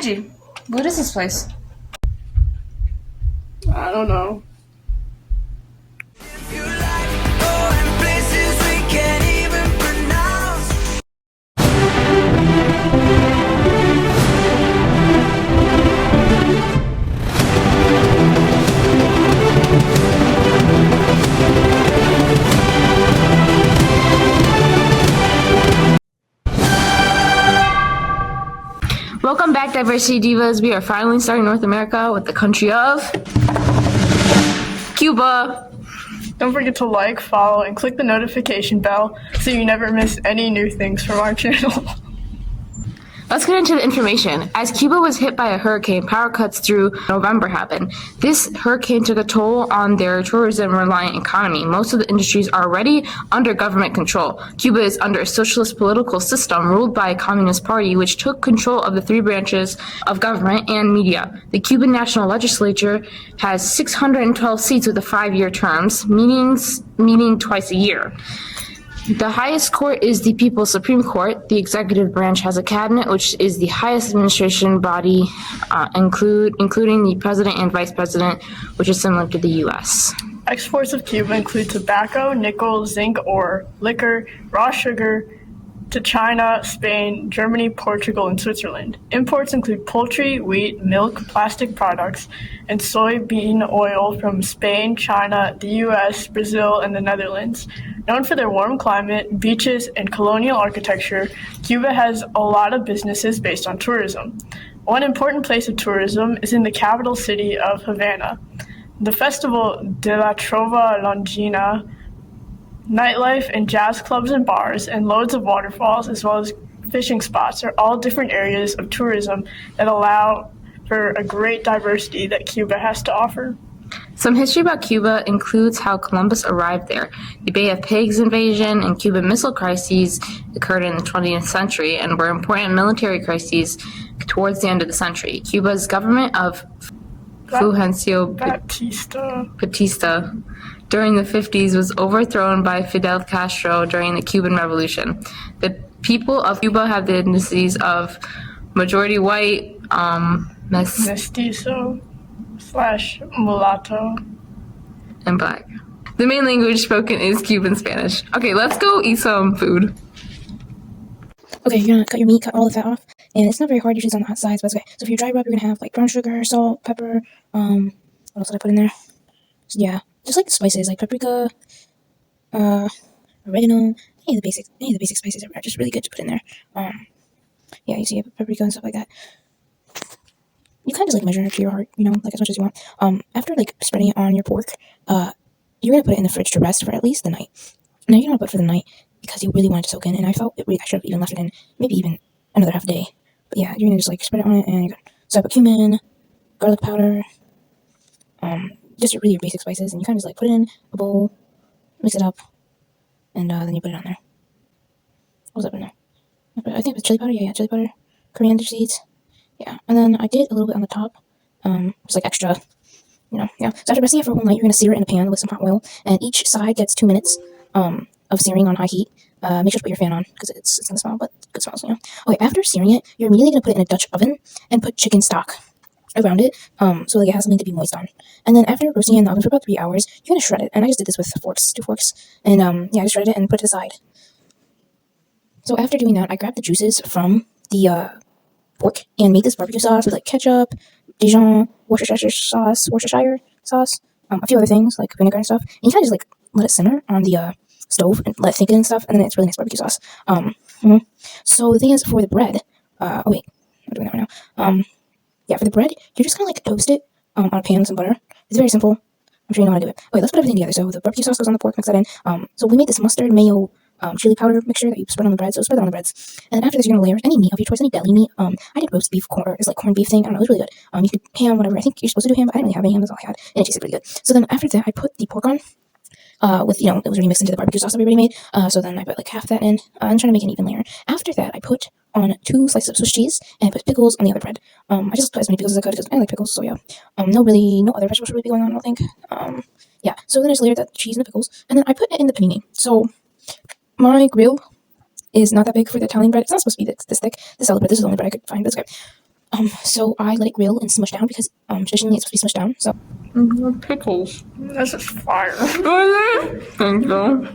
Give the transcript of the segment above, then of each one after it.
Angie, what is this place? I don't know. Welcome back, Diversity Divas. We are finally starting North America with the country of Cuba. Don't forget to like, follow, and click the notification bell so you never miss any new things from our channel. Let's get into the information. As Cuba was hit by a hurricane, power cuts through November happened. This hurricane took a toll on their tourism-reliant economy. Most of the industries are already under government control. Cuba is under a socialist political system ruled by a communist party, which took control of the three branches of government and media. The Cuban National Legislature has 612 seats with 5-year terms, meeting twice a year. The highest court is the People's Supreme Court. The executive branch has a cabinet, which is the highest administration body, including the president and vice president, which is similar to the U.S. Exports of Cuba include tobacco, nickel, zinc ore, liquor, raw sugar to China, Spain, Germany, Portugal, and Switzerland. Imports include poultry, wheat, milk, plastic products, and soybean oil from Spain, China, the U.S., Brazil, and the Netherlands. Known for their warm climate, beaches, and colonial architecture, Cuba has a lot of businesses based on tourism. One important place of tourism is in the capital city of Havana. The Festival de la Trova Longina, nightlife and jazz clubs and bars, and loads of waterfalls, as well as fishing spots, are all different areas of tourism that allow for a great diversity that Cuba has to offer. Some history about Cuba includes how Columbus arrived there. The Bay of Pigs invasion and Cuban Missile crises occurred in the 20th century and were important military crises towards the end of the century. Cuba's government of Fulgencio Batista during the 50s was overthrown by Fidel Castro during the Cuban Revolution. The people of Cuba have the ethnicities of majority white, mestizo / mulatto, and black. The main language spoken is Cuban Spanish. Okay, let's go eat some food. Okay, you're gonna cut your meat, cut all the fat off, and it's not very hard usually on the hot sides, but it's okay. So for your dry rub, you're gonna have like brown sugar, salt, pepper, what else did I put in there? So, yeah, just like spices like paprika, oregano, any of the basic spices are just really good to put in there. Yeah, you see paprika and stuff like that. You kind of just like measure it to your heart, like as much as you want. After like spreading it on your pork, you're gonna put it in the fridge to rest for at least the night. Now you're gonna put it for the night because you really want it to soak in, and I felt I should have even left it in maybe even another half a day. But yeah, you're gonna just like spread it on it, and you're gonna so I put cumin, garlic powder, just your really basic spices, and you kind of just like put it in a bowl, mix it up, and then you put it on there. What was up in there? I think it was chili powder. Yeah, chili powder, coriander seeds. Yeah, and then I did a little bit on the top, just like extra, yeah. So after resting it for a whole night, you're gonna sear it in a pan with some hot oil, and each side gets 2 minutes, of searing on high heat. Make sure to put your fan on because it's gonna smell, but good smells, Okay, after searing it, you're immediately gonna put it in a Dutch oven and put chicken stock around it, so like it has something to be moist on. And then after roasting it in the oven for about 3 hours, you're gonna shred it. And I just did this with 2 forks, and yeah, I just shredded it and put it aside. So after doing that, I grabbed the juices from the pork and made this barbecue sauce with like ketchup, Dijon, Worcestershire sauce, a few other things like vinegar and stuff. And you kind of just like let it simmer on the stove and let it thicken and stuff, and then it's really nice barbecue sauce. So the thing is, for the bread, oh wait, I'm doing that right now. Yeah, for the bread, you're just gonna like toast it on a pan with some butter. It's very simple. I'm sure you know how to do it. Okay, let's put everything together. So the barbecue sauce goes on the pork, mix that in. So we made this mustard, mayo, chili powder mixture that you spread on the bread. So spread that on the breads. And then after this, you're gonna layer any meat of your choice, any deli meat. I did roast beef, it's like corned beef thing. I don't know, it was really good. You could ham, whatever. I think you're supposed to do ham, but I didn't really have any ham. That's all I had, and it tasted pretty good. So then after that, I put the pork on. With, it was already mixed into the barbecue sauce that we already made. So then I put like half of that in. I'm trying to make an even layer. After that, I put on 2 slices of Swiss cheese and I put pickles on the other bread. I just put as many pickles as I could because I like pickles. So yeah, no other vegetables really be going on, I don't think. Yeah. So then I just layered that cheese and the pickles, and then I put it in the panini. So my grill is not that big for the Italian bread. It's not supposed to be this thick. The salad bread. This is the only bread I could find. That's okay. So I let it grill and smush down because traditionally it's supposed to be smushed down. So Pickles. This is fire. Thank you.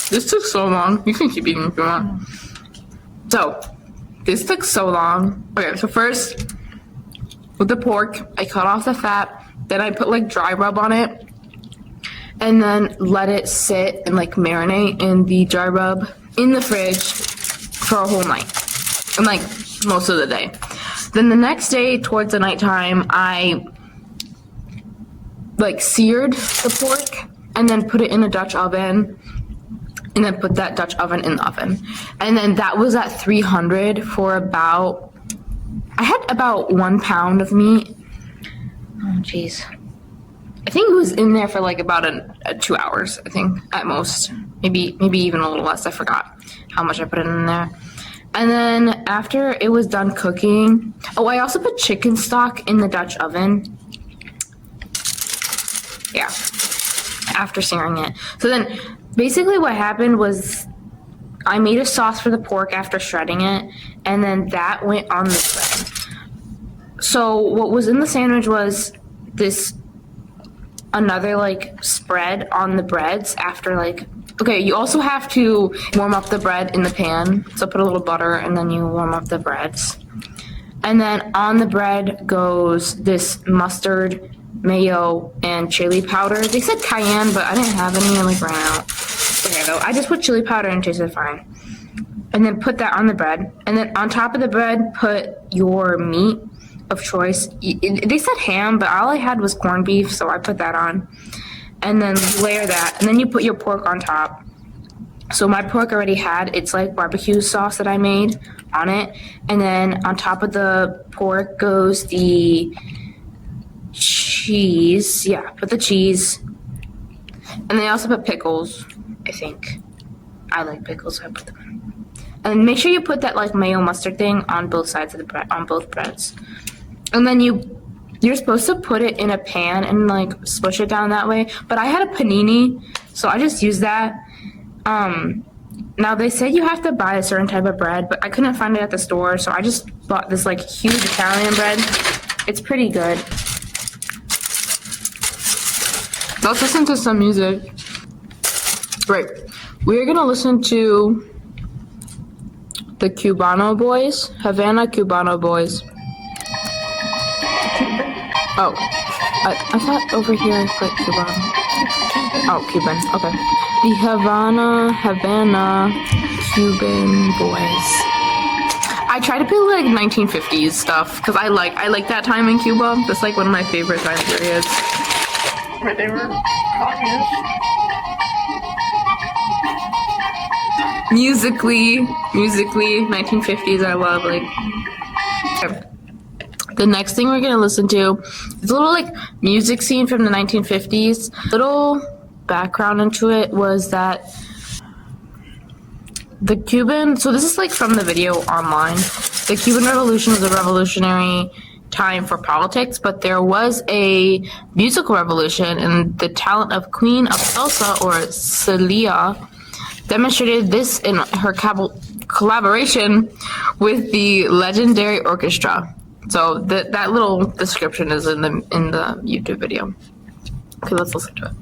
This took so long. You can keep eating if you want. So, this took so long. Okay, so first, with the pork, I cut off the fat. Then I put like dry rub on it. And then let it sit and like marinate in the dry rub in the fridge for a whole night. And like most of the day. Then the next day, towards the nighttime, I like seared the pork and then put it in a Dutch oven. And then put that Dutch oven in the oven. And then that was at 300 for about, I had about 1 pound of meat. Oh, jeez. I think it was in there for like about 2 hours, I think, at most. Maybe even a little less. I forgot how much I put in there. And then after it was done cooking, I also put chicken stock in the Dutch oven. Yeah, after searing it. So then basically what happened was I made a sauce for the pork after shredding it, and then that went on the bread. So what was in the sandwich was this another like spread on the breads after like, okay, you also have to warm up the bread in the pan. So put a little butter and then you warm up the breads. And then on the bread goes this mustard, mayo, and chili powder. They said cayenne, but I didn't have any. I like ran out. Okay, though I just put chili powder and it tasted fine. And then put that on the bread. And then on top of the bread, put your meat of choice. They said ham, but all I had was corned beef, so I put that on. And then layer that. And then you put your pork on top. So my pork already had its like barbecue sauce that I made on it. And then on top of the pork goes the cheese. Yeah, put the cheese. And they also put pickles, I think. I like pickles, so I put them in. And make sure you put that like mayo mustard thing on both sides of the bread, on both breads. And then you're supposed to put it in a pan and like smush it down that way. But I had a panini, so I just used that. Now they said you have to buy a certain type of bread, but I couldn't find it at the store, so I just bought this like huge Italian bread. It's pretty good. Let's listen to some music. Right. We're gonna listen to the Cubano Boys, Havana Cubano Boys. Oh, I thought over here it's like Cubano. Oh, Cuban. Okay. The Havana Cuban Boys. I try to play like 1950s stuff because I like that time in Cuba. That's like one of my favorite time periods. Where they were communists. Musically, 1950s. I love like. Okay. The next thing we're gonna listen to is a little like music scene from the 1950s. Little background into it was that the Cuban, so this is like from the video online. The Cuban Revolution was a revolutionary time for politics, but there was a musical revolution, and the talent of Queen of Salsa, or Celia, demonstrated this in her collaboration with the legendary orchestra. So that little description is in the YouTube video. Okay, let's listen to it.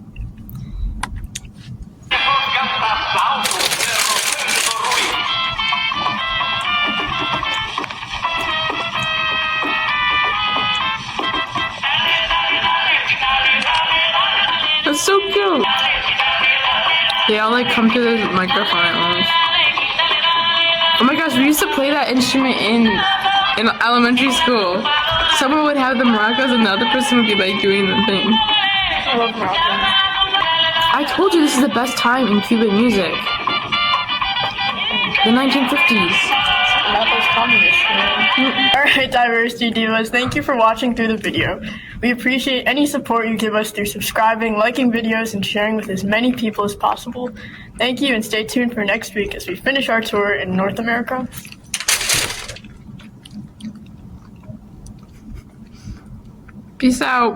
That's so cute. They all like come to this microphone at once. Oh my gosh, we used to play that instrument in elementary school. Someone would have the maracas and the other person would be like doing the thing. I love maracas. I told you this is the best time in Cuban music. The 1950s. Not those communists, man. Alright, Diversity Divas, thank you for watching through the video. We appreciate any support you give us through subscribing, liking videos, and sharing with as many people as possible. Thank you, and stay tuned for next week as we finish our tour in North America. Peace out.